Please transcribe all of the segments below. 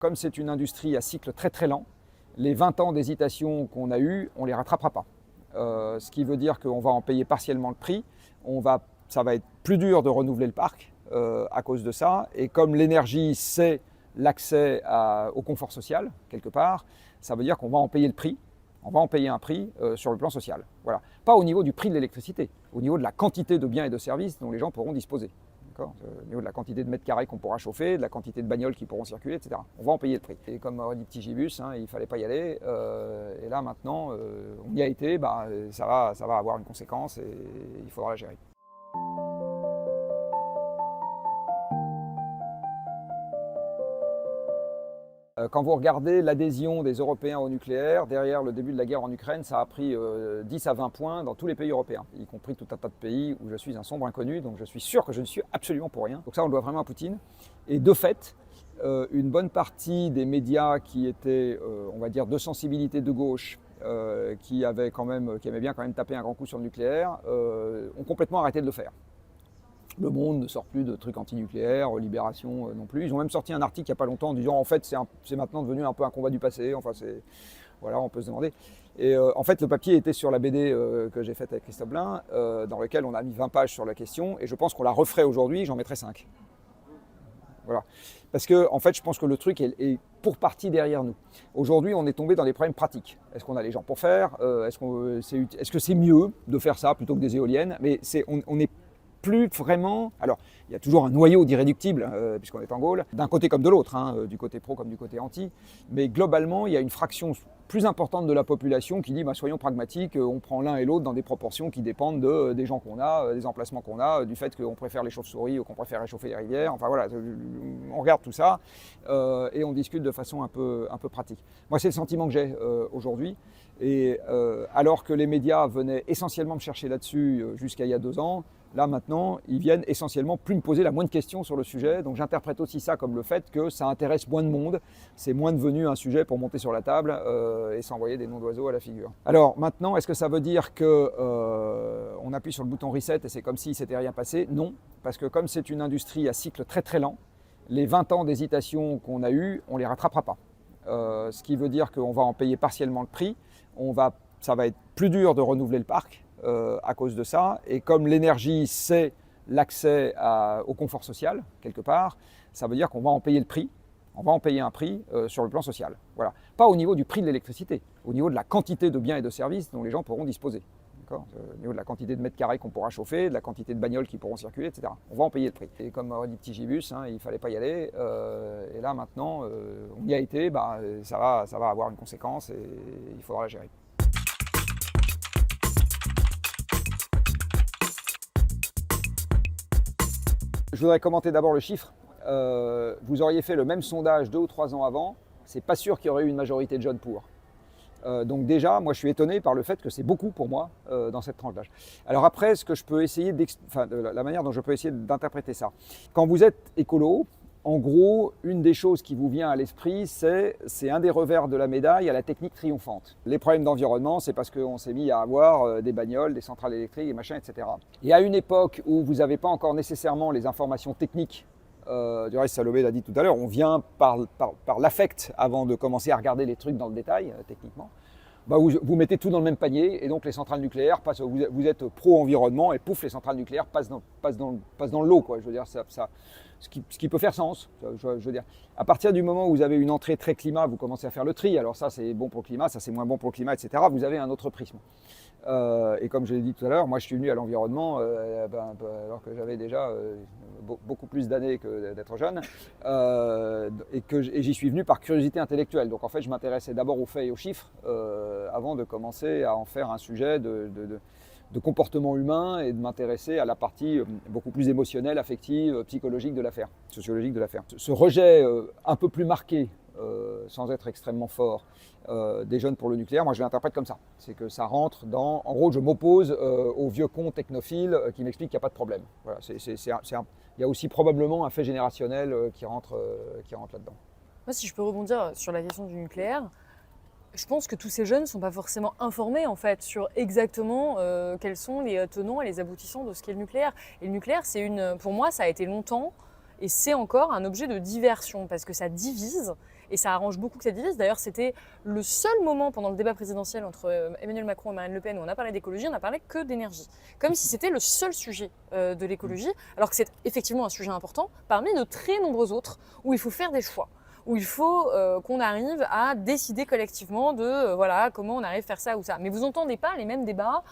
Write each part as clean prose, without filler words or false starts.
Comme c'est une industrie à cycle très très lent, les 20 ans d'hésitation qu'on a eus, on ne les rattrapera pas. Ce qui veut dire qu'on va en payer partiellement le prix, ça va être plus dur de renouveler le parc à cause de ça. Et comme l'énergie, c'est l'accès au confort social, quelque part, ça veut dire qu'on va en payer le prix. On va en payer un prix sur le plan social. Voilà. Pas au niveau du prix de l'électricité, au niveau de la quantité de biens et de services dont les gens pourront disposer. Au niveau de la quantité de mètres carrés qu'on pourra chauffer, de la quantité de bagnoles qui pourront circuler, etc. On va en payer le prix. Et comme aurait dit Petit Gibus, il ne fallait pas y aller. Et là, maintenant, on y a été, ça va avoir une conséquence et il faudra la gérer. Quand vous regardez l'adhésion des Européens au nucléaire, derrière le début de la guerre en Ukraine, ça a pris 10 à 20 points dans tous les pays européens, y compris tout un tas de pays où je suis un sombre inconnu, donc je suis sûr que je ne suis absolument pour rien. Donc ça, on le doit vraiment à Poutine. Et de fait, une bonne partie des médias qui étaient, on va dire, de sensibilité de gauche, qui aimaient bien quand même taper un grand coup sur le nucléaire, ont complètement arrêté de le faire. Le Monde ne sort plus de trucs antinucléaires, Libération non plus. Ils ont même sorti un article il n'y a pas longtemps en disant en fait c'est maintenant devenu un peu un combat du passé. Enfin voilà, on peut se demander. Et en fait le papier était sur la BD que j'ai faite avec Christophe Blain, dans lequel on a mis 20 pages sur la question et je pense qu'on la referait aujourd'hui, j'en mettrais 5. Voilà. Parce que en fait je pense que le truc est pour partie derrière nous. Aujourd'hui on est tombé dans des problèmes pratiques. Est-ce qu'on a les gens pour faire est-ce que c'est mieux de faire ça plutôt que des éoliennes? Mais on est plus vraiment. Alors, il y a toujours un noyau d'irréductibles, puisqu'on est en Gaule, d'un côté comme de l'autre, du côté pro comme du côté anti, mais globalement, il y a une fraction plus importante de la population qui dit soyons pragmatiques, on prend l'un et l'autre dans des proportions qui dépendent des gens qu'on a, des emplacements qu'on a, du fait qu'on préfère les chauves-souris ou qu'on préfère réchauffer les rivières. Enfin voilà, on regarde tout ça et on discute de façon un peu pratique. Moi, c'est le sentiment que j'ai aujourd'hui. Et alors que les médias venaient essentiellement me chercher là-dessus jusqu'à il y a 2 ans, là maintenant, ils viennent essentiellement plus me poser la moindre question sur le sujet. Donc j'interprète aussi ça comme le fait que ça intéresse moins de monde. C'est moins devenu un sujet pour monter sur la table et s'envoyer des noms d'oiseaux à la figure. Alors maintenant, est-ce que ça veut dire qu'on appuie sur le bouton reset et c'est comme s'il ne s'était rien passé? Non, parce que comme c'est une industrie à cycle très très lent, les 20 ans d'hésitation qu'on a eus, on ne les rattrapera pas. Ce qui veut dire qu'on va en payer partiellement le prix. Ça va être plus dur de renouveler le parc à cause de ça. Et comme l'énergie, c'est l'accès au confort social, quelque part, ça veut dire qu'on va en payer le prix. On va en payer un prix sur le plan social. Voilà. Pas au niveau du prix de l'électricité, au niveau de la quantité de biens et de services dont les gens pourront disposer. Au niveau de la quantité de mètres carrés qu'on pourra chauffer, de la quantité de bagnoles qui pourront circuler, etc. On va en payer le prix. Et comme aurait dit Petit Gibus, il ne fallait pas y aller. Et là, maintenant, on y a été, ça va avoir une conséquence et il faudra la gérer. Je voudrais commenter d'abord le chiffre. Vous auriez fait le même sondage 2 ou 3 ans avant, c'est pas sûr qu'il y aurait eu une majorité de jeunes pour. Donc déjà, moi je suis étonné par le fait que c'est beaucoup pour moi dans cette tranche d'âge. Alors après, ce que je peux essayer la manière dont je peux essayer d'interpréter ça. Quand vous êtes écolo, en gros, une des choses qui vous vient à l'esprit, c'est un des revers de la médaille à la technique triomphante. Les problèmes d'environnement, c'est parce qu'on s'est mis à avoir des bagnoles, des centrales électriques, des machins, etc. Et à une époque où vous n'avez pas encore nécessairement les informations techniques, du reste Salomé l'a dit tout à l'heure, on vient par l'affect avant de commencer à regarder les trucs dans le détail, techniquement. Vous mettez tout dans le même panier et donc les centrales nucléaires passent, vous êtes pro-environnement et pouf, les centrales nucléaires passent dans le lot, quoi. Je veux dire, ce qui peut faire sens. Je veux dire, à partir du moment où vous avez une entrée très climat, vous commencez à faire le tri. Alors ça, c'est bon pour le climat, ça c'est moins bon pour le climat, etc. Vous avez un autre prisme. Et comme je l'ai dit tout à l'heure, moi je suis venu à l'environnement alors que j'avais déjà beaucoup plus d'années que d'être jeune, et j'y suis venu par curiosité intellectuelle. Donc en fait, je m'intéressais d'abord aux faits et aux chiffres avant de commencer à en faire un sujet de comportement humain et de m'intéresser à la partie beaucoup plus émotionnelle, affective, psychologique de l'affaire, sociologique de l'affaire. Ce rejet un peu plus marqué, sans être extrêmement fort, des jeunes pour le nucléaire, moi je l'interprète comme ça. C'est que ça rentre dans... En gros, je m'oppose aux vieux cons technophiles qui m'expliquent qu'il n'y a pas de problème. Voilà, il y a aussi probablement un fait générationnel qui rentre là-dedans. Moi, si je peux rebondir sur la question du nucléaire, je pense que tous ces jeunes ne sont pas forcément informés en fait sur exactement quels sont les tenants et les aboutissants de ce qu'est le nucléaire. Et le nucléaire, pour moi, ça a été longtemps et c'est encore un objet de diversion parce que ça divise Et ça arrange beaucoup que ça divise. D'ailleurs, c'était le seul moment pendant le débat présidentiel entre Emmanuel Macron et Marine Le Pen où on a parlé d'écologie, on n'a parlé que d'énergie. Comme si c'était le seul sujet de l'écologie, alors que c'est effectivement un sujet important parmi de très nombreux autres où il faut faire des choix, où il faut qu'on arrive à décider collectivement de voilà, comment on arrive à faire ça ou ça. Mais vous n'entendez pas les mêmes débats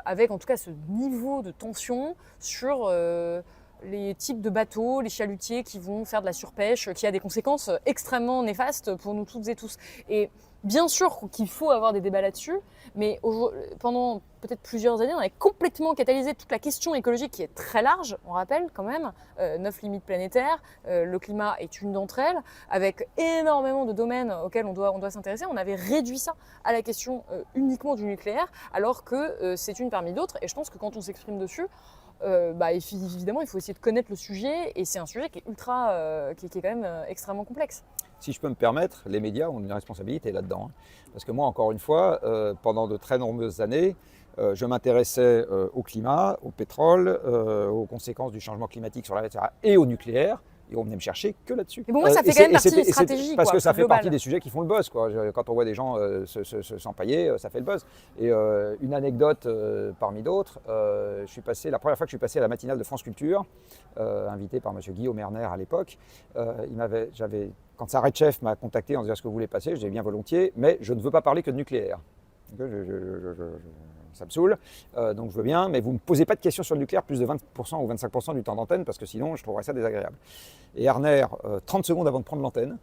avec en tout cas ce niveau de tension sur les types de bateaux, les chalutiers qui vont faire de la surpêche, qui a des conséquences extrêmement néfastes pour nous toutes et tous. Et bien sûr qu'il faut avoir des débats là-dessus, mais pendant peut-être plusieurs années, on avait complètement catalysé toute la question écologique qui est très large, on rappelle quand même, 9 limites planétaires, le climat est une d'entre elles, avec énormément de domaines auxquels on doit s'intéresser. On avait réduit ça à la question uniquement du nucléaire, alors que c'est une parmi d'autres, et je pense que quand on s'exprime dessus, évidemment, il faut essayer de connaître le sujet, et c'est un sujet qui est qui est quand même extrêmement complexe. Si je peux me permettre, les médias ont une responsabilité là-dedans. Parce que moi, encore une fois, pendant de très nombreuses années, je m'intéressais au climat, au pétrole, aux conséquences du changement climatique sur la etc., et au nucléaire. Et on venait me chercher que là-dessus. Mais bon, moi, ça fait quand même partie d'une stratégie. Parce que ça fait globale. partie des sujets qui font le buzz. Quand on voit des gens s'empailler, ça fait le buzz. Et une anecdote parmi d'autres, la première fois que je suis passé à la matinale de France Culture, invité par M. Guillaume Erner à l'époque, quand Sarah Chef m'a contacté en disant « Est-ce que vous voulez passer ?» Je disais « Bien volontiers, mais je ne veux pas parler que de nucléaire. » Ça me saoule, donc je veux bien, mais vous ne me posez pas de questions sur le nucléaire plus de 20% ou 25% du temps d'antenne, parce que sinon je trouverais ça désagréable. Et Erner, 30 secondes avant de prendre l'antenne,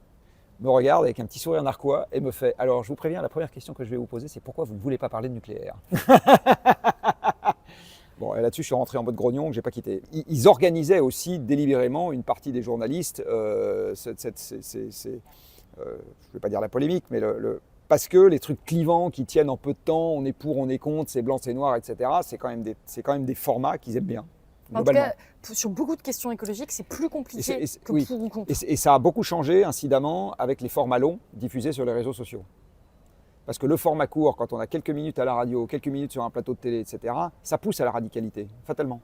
me regarde avec un petit sourire narquois et me fait « Alors je vous préviens, la première question que je vais vous poser, c'est pourquoi vous ne voulez pas parler de nucléaire ?» Bon, et là-dessus, je suis rentré en mode grognon que je n'ai pas quitté. Ils organisaient aussi délibérément, une partie des journalistes, je ne vais pas dire la polémique, mais parce que les trucs clivants qui tiennent en peu de temps, on est pour, on est contre, c'est blanc, c'est noir, etc., c'est quand même des formats qu'ils aiment bien. En tout cas, sur beaucoup de questions écologiques, c'est plus compliqué que pour ou contre. Et ça a beaucoup changé, incidemment, avec les formats longs diffusés sur les réseaux sociaux. Parce que le format court, quand on a quelques minutes à la radio, quelques minutes sur un plateau de télé, etc., ça pousse à la radicalité, fatalement.